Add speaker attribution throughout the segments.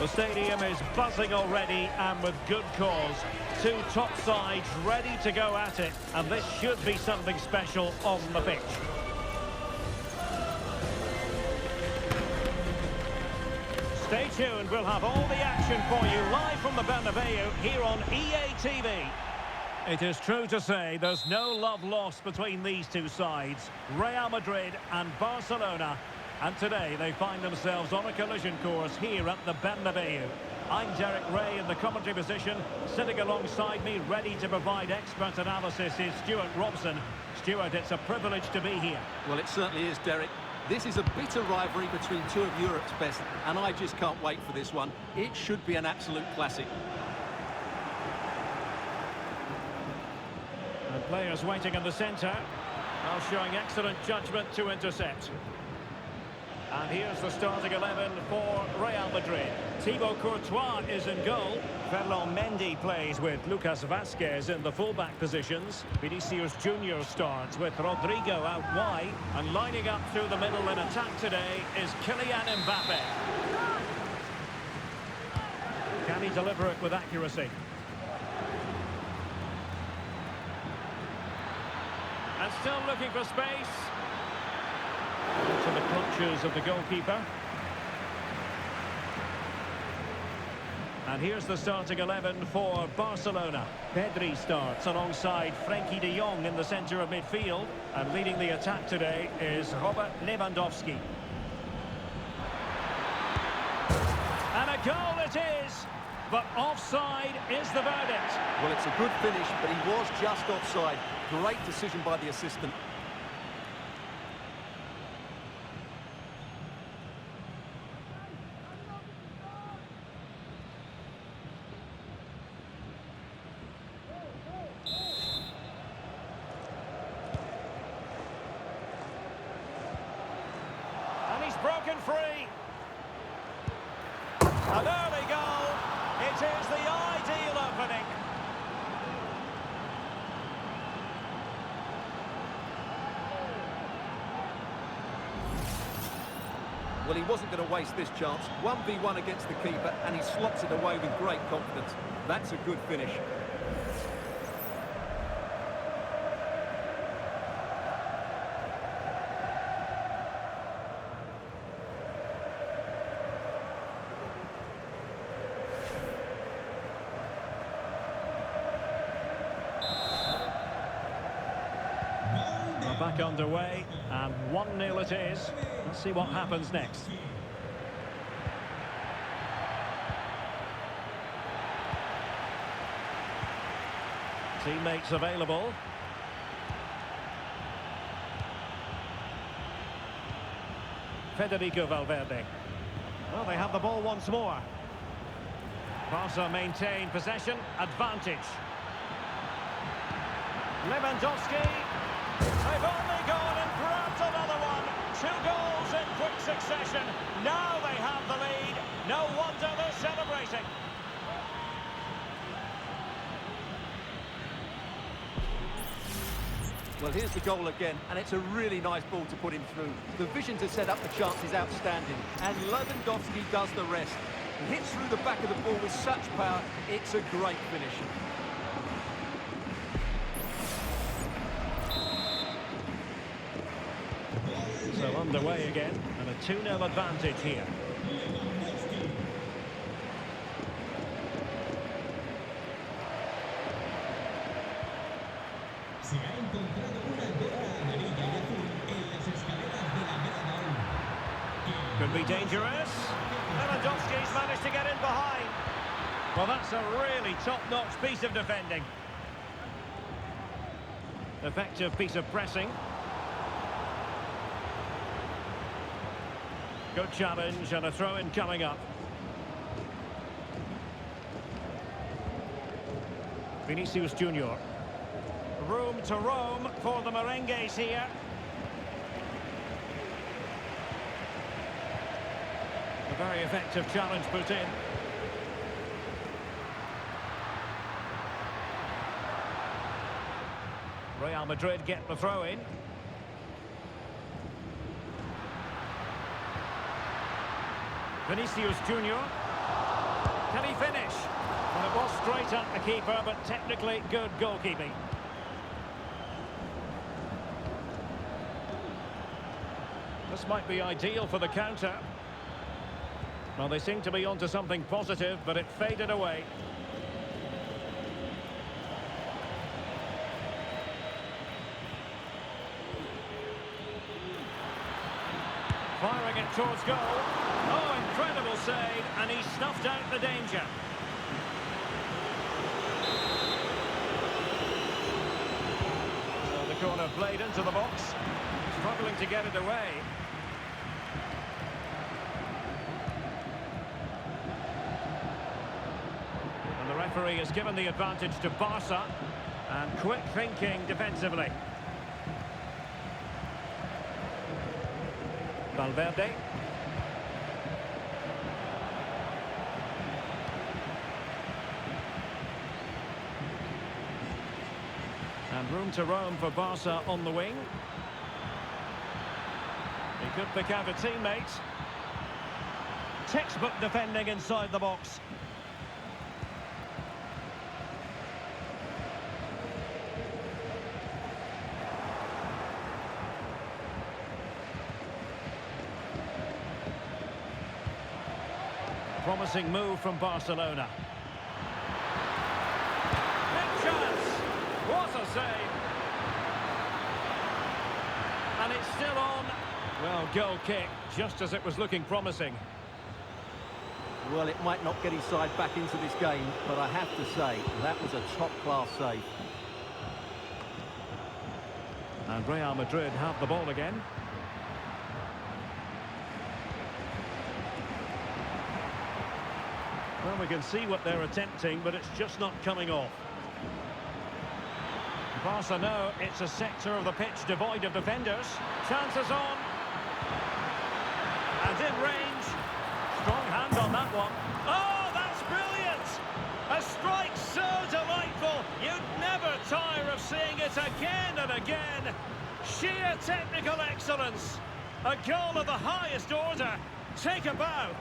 Speaker 1: The stadium is buzzing already, and with good cause. Two top sides ready to go at it, and this should be something special on the pitch. Stay tuned, we'll have all the action for you live from the Bernabeu here on EA TV. It is true to say there's no love lost between these two sides, Real Madrid and Barcelona. And today they find themselves on a collision course here at the Bernabeu. I'm Derek Ray in the commentary position. Sitting alongside me, ready to provide expert analysis, is Stuart Robson. Stuart, it's a privilege to be here.
Speaker 2: Well, it certainly is, Derek. This is a bitter rivalry between two of Europe's best, and I just can't wait for this one. It should be an absolute classic.
Speaker 1: And players waiting in the centre, now showing excellent judgment to intercept. And here's the starting 11 for Real Madrid. Thibaut Courtois is in goal. Ferland Mendy plays with Lucas Vazquez in the fullback positions. Vinicius Junior starts with Rodrigo out wide. And lining up through the middle in attack today is Kylian Mbappe. Can he deliver it with accuracy? And still looking for space. To the clutches of the goalkeeper. And here's the starting 11 for Barcelona. Pedri starts alongside Frenkie de Jong in the centre of midfield. And leading the attack today is Robert Lewandowski. And a goal it is! But offside is the verdict.
Speaker 2: Well, it's a good finish, but he was just offside. Great decision by the assistant.
Speaker 1: Broken free. An early goal. It is the ideal opening.
Speaker 2: Well, he wasn't going to waste this chance. 1v1 against the keeper, and he slots it away with great confidence. That's a good finish.
Speaker 1: Back underway, and 1-0 it is. Let's see what happens next. Teammates available. Federico Valverde. Well, they have the ball once more. Barca maintain possession, advantage. Lewandowski. They've only gone and grabbed another one. 2 goals in quick succession. Now they have the lead. No wonder they're celebrating.
Speaker 2: Well, here's the goal again, and it's a really nice ball to put him through. The vision to set up the chance is outstanding, and Lewandowski does the rest. He hits through the back of the ball with such power. It's a great finish.
Speaker 1: So underway again, and a 2-0 advantage here.
Speaker 3: Se ha encontrado una gota amarilla y azul en las escaleras de la grada 1.
Speaker 1: Could be dangerous. Lewandowski's managed to get in behind. Well, that's a really top-notch piece of defending. Effective piece of pressing. Good challenge and a throw-in coming up. Vinicius Junior. Room to roam for the merengues here. A very effective challenge put in. Real Madrid get the throw-in. Vinicius Junior. Can he finish? Well, it was straight at the keeper, but technically good goalkeeping. This might be ideal for the counter. Well, they seem to be onto something positive, but it faded away. Firing it towards goal. Oh, incredible save, and he snuffed out the danger. So the corner played into the box. Struggling to get it away. And the referee has given the advantage to Barca. And quick thinking defensively. Valverde. And room to roam for Barca on the wing. He could pick out a teammate. Textbook defending inside the box. Promising move from Barcelona. Big chance! What a save! And it's still on. Well, goal kick, just as it was looking promising.
Speaker 2: Well, it might not get his side back into this game, but I have to say, that was a top-class save.
Speaker 1: And Real Madrid have the ball again. Well, we can see what they're attempting, but it's just not coming off. Barca know it's a sector of the pitch devoid of defenders. Chances on. And in range. Strong hand on that one. Oh, that's brilliant! A strike so delightful. You'd never tire of seeing it again and again. Sheer technical excellence. A goal of the highest order. Take a bow.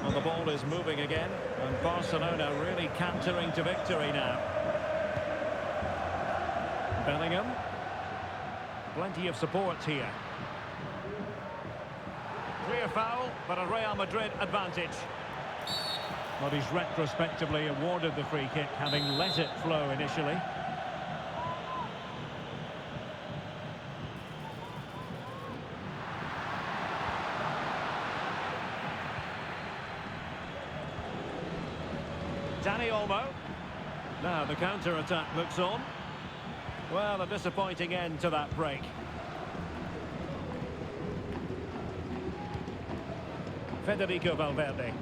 Speaker 1: Well, the ball is moving again, and Barcelona really cantering to victory now. Bellingham. Plenty of support here. Clear foul, but a Real Madrid advantage. But he's retrospectively awarded the free kick, having let it flow initially. Dani Olmo. Now the counter-attack looks on. Well, a disappointing end to that break. Federico Valverde.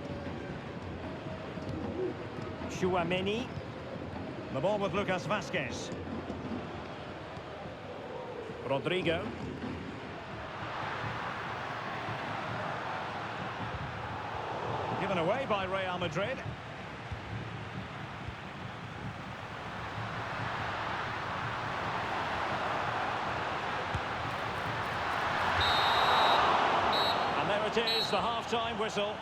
Speaker 1: Tchouaméni. The ball with Lucas Vázquez. Rodrigo. Given away by Real Madrid. It is the half-time whistle.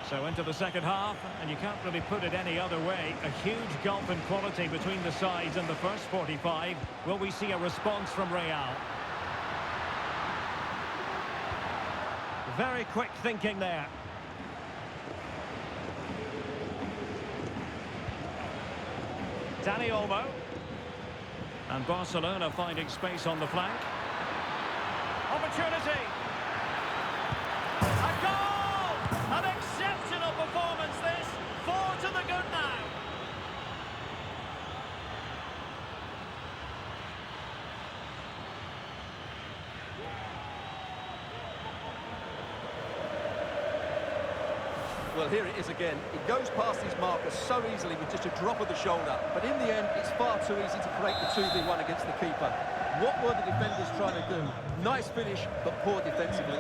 Speaker 1: So into the second half, and you can't really put it any other way. A huge gulf in quality between the sides in the first 45. Will we see a response from Real? Very quick thinking there. Dani Olmo. And Barcelona finding space on the flank. Opportunity. A goal! An exceptional performance this. 4 to the good now.
Speaker 2: Well, here it is again. He goes past his marker so easily with just a drop of the shoulder. But in the end, it's far too easy to create the 2v1 against the keeper. What were the defenders trying to do? Nice finish, but poor defensively.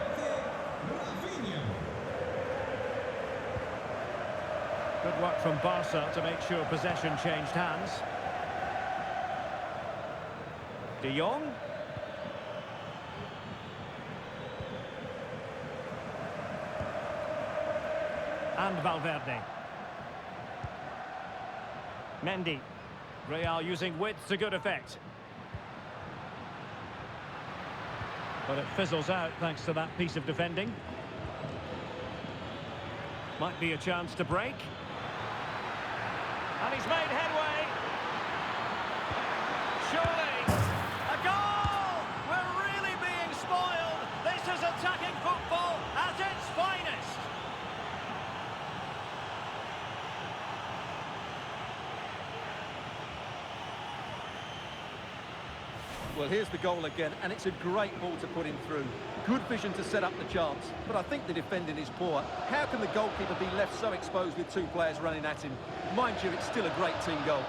Speaker 1: Good work from Barca to make sure possession changed hands. De Jong. And Valverde. Mendy. Real using width to good effect. But it fizzles out thanks to that piece of defending. Might be a chance to break. And he's made headway. Surely. A goal! We're really being spoiled. This is attacking football at its finest.
Speaker 2: Well, here's the goal again, and it's a great ball to put him through. Good vision to set up the chance, but I think the defending is poor. How can the goalkeeper be left so exposed with two players running at him? Mind you, it's still a great team goal.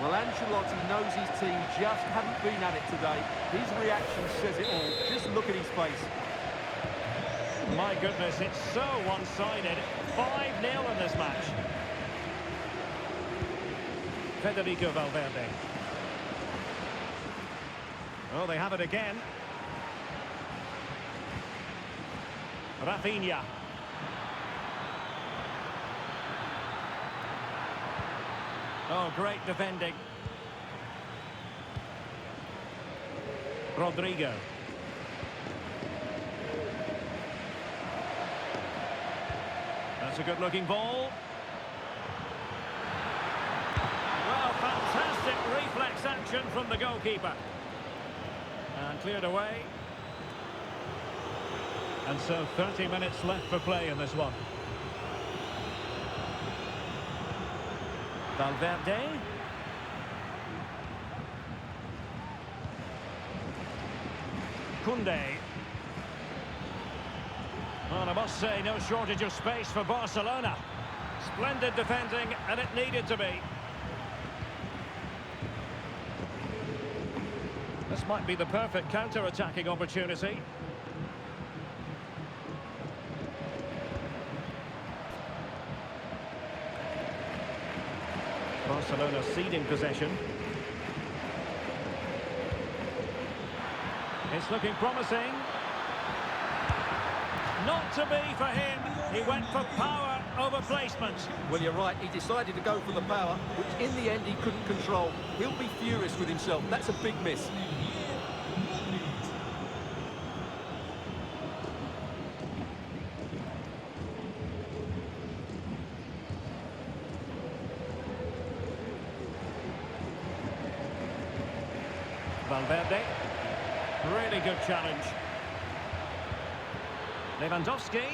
Speaker 2: Well, Ancelotti knows his team just haven't been at it today. His reaction says it all. Just look at his face.
Speaker 1: My goodness, it's so one-sided. 5-0 in this match. Federico Valverde. Oh, they have it again. Rafinha. Oh, great defending. Rodrigo. That's a good-looking ball. Well, fantastic reflex action from the goalkeeper. And cleared away. And so 30 minutes left for play in this one. Valverde. Koundé. And I must say, no shortage of space for Barcelona. Splendid defending, and it needed to be. This might be the perfect counter-attacking opportunity. Barcelona ceding possession. It's looking promising. Not to be for him. He went for power over placement.
Speaker 2: Well, you're right. He decided to go for the power, which in the end he couldn't control. He'll be furious with himself. That's a big miss.
Speaker 1: Valverde. Really good challenge. Lewandowski.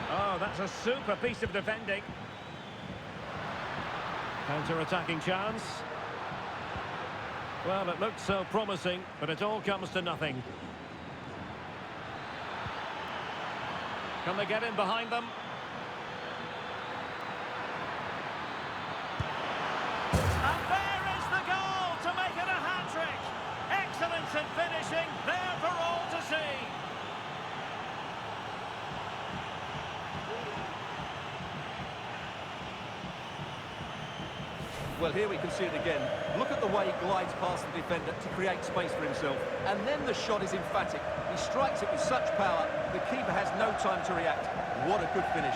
Speaker 1: Oh, that's a super piece of defending. Counter-attacking chance. Well, it looked so promising, but it all comes to nothing. Can they get in behind them? And there is the goal to make it a hat-trick. Excellence in finishing, there for all to see.
Speaker 2: Well, here we can see it again. Look at the way he glides past the defender to create space for himself. And then the shot is emphatic. He strikes it with such power, the keeper has no time to react. What a good finish.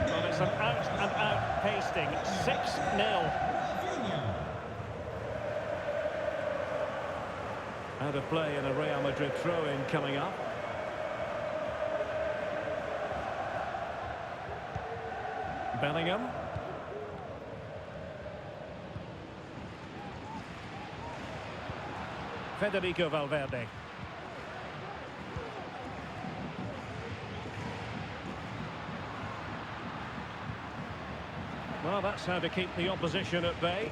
Speaker 1: Well, it's an out-and-out pasting. 6-0. Out of play and a Real Madrid throw-in coming up. Bellingham. Federico Valverde. Well, Well, that's how to keep the opposition at bay.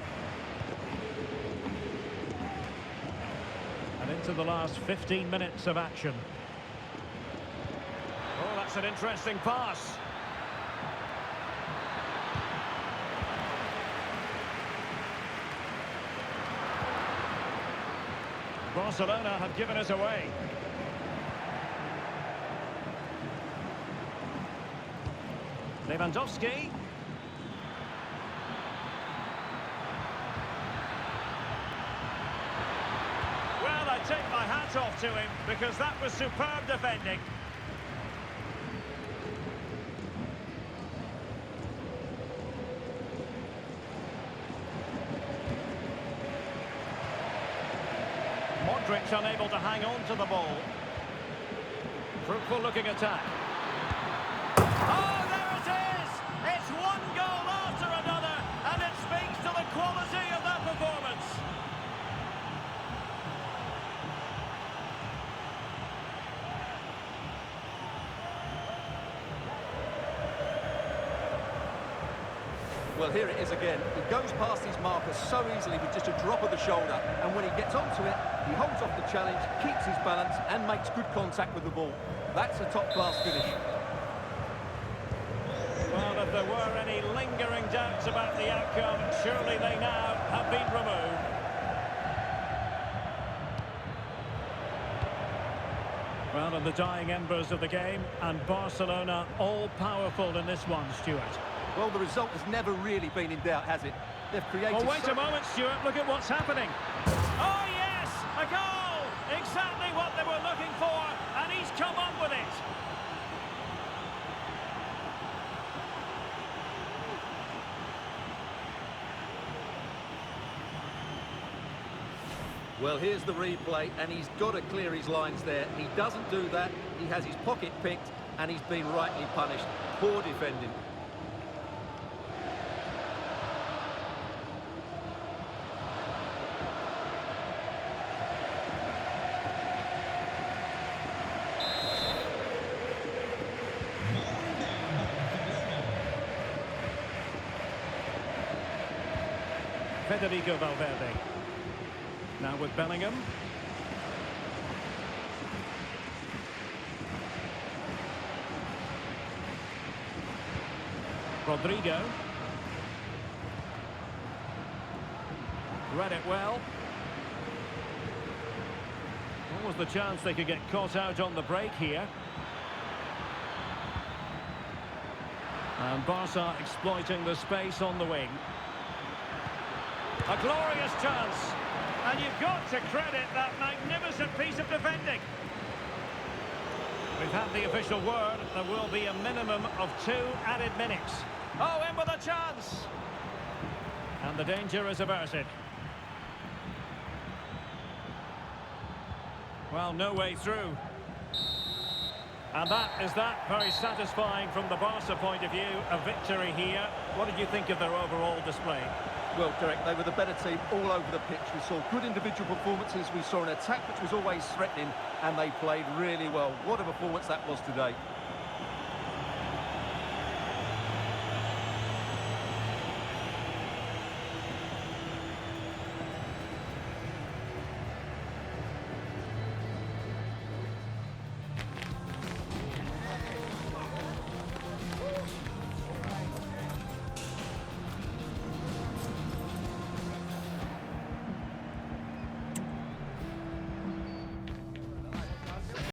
Speaker 1: And into the last 15 minutes of action. Oh, that's an interesting pass. Barcelona have given us away. Lewandowski. Well, I take my hat off to him because that was superb defending. Modric unable to hang on to the ball. Fruitful looking attack. Oh, there it is! It's one goal after another, and it speaks to the quality of that performance.
Speaker 2: Well, here it is again. He goes past his marker so easily with just a drop of the shoulder, and when he gets onto it, he holds off the challenge, keeps his balance, and makes good contact with the ball. That's a top-class finish.
Speaker 1: Well, if there were any lingering doubts about the outcome, surely they now have been removed. Well, in the dying embers of the game, and Barcelona all-powerful in this one, Stuart.
Speaker 2: Well, the result has never really been in doubt, has it? They've created...
Speaker 1: Well, wait a moment, Stuart. Look at what's happening. Oh, yes! A goal! Exactly what they were looking for, and he's come up with it.
Speaker 2: Well, here's the replay, and he's got to clear his lines there. He doesn't do that. He has his pocket picked, and he's been rightly punished. Poor defending.
Speaker 1: Federico Valverde. Now with Bellingham. Rodrigo. Read it well. What was the chance they could get caught out on the break here? And Barca exploiting the space on the wing. A glorious chance. And you've got to credit that magnificent piece of defending. We've had the official word. There will be a minimum of 2 added minutes. Oh, in with a chance. And the danger is averted. Well, no way through. And that is that. Very satisfying from the Barca point of view. A victory here. What did you think of their overall display?
Speaker 2: Well, Derek, they were the better team all over the pitch. We saw good individual performances. We saw an attack which was always threatening, and they played really well. What a performance that was today.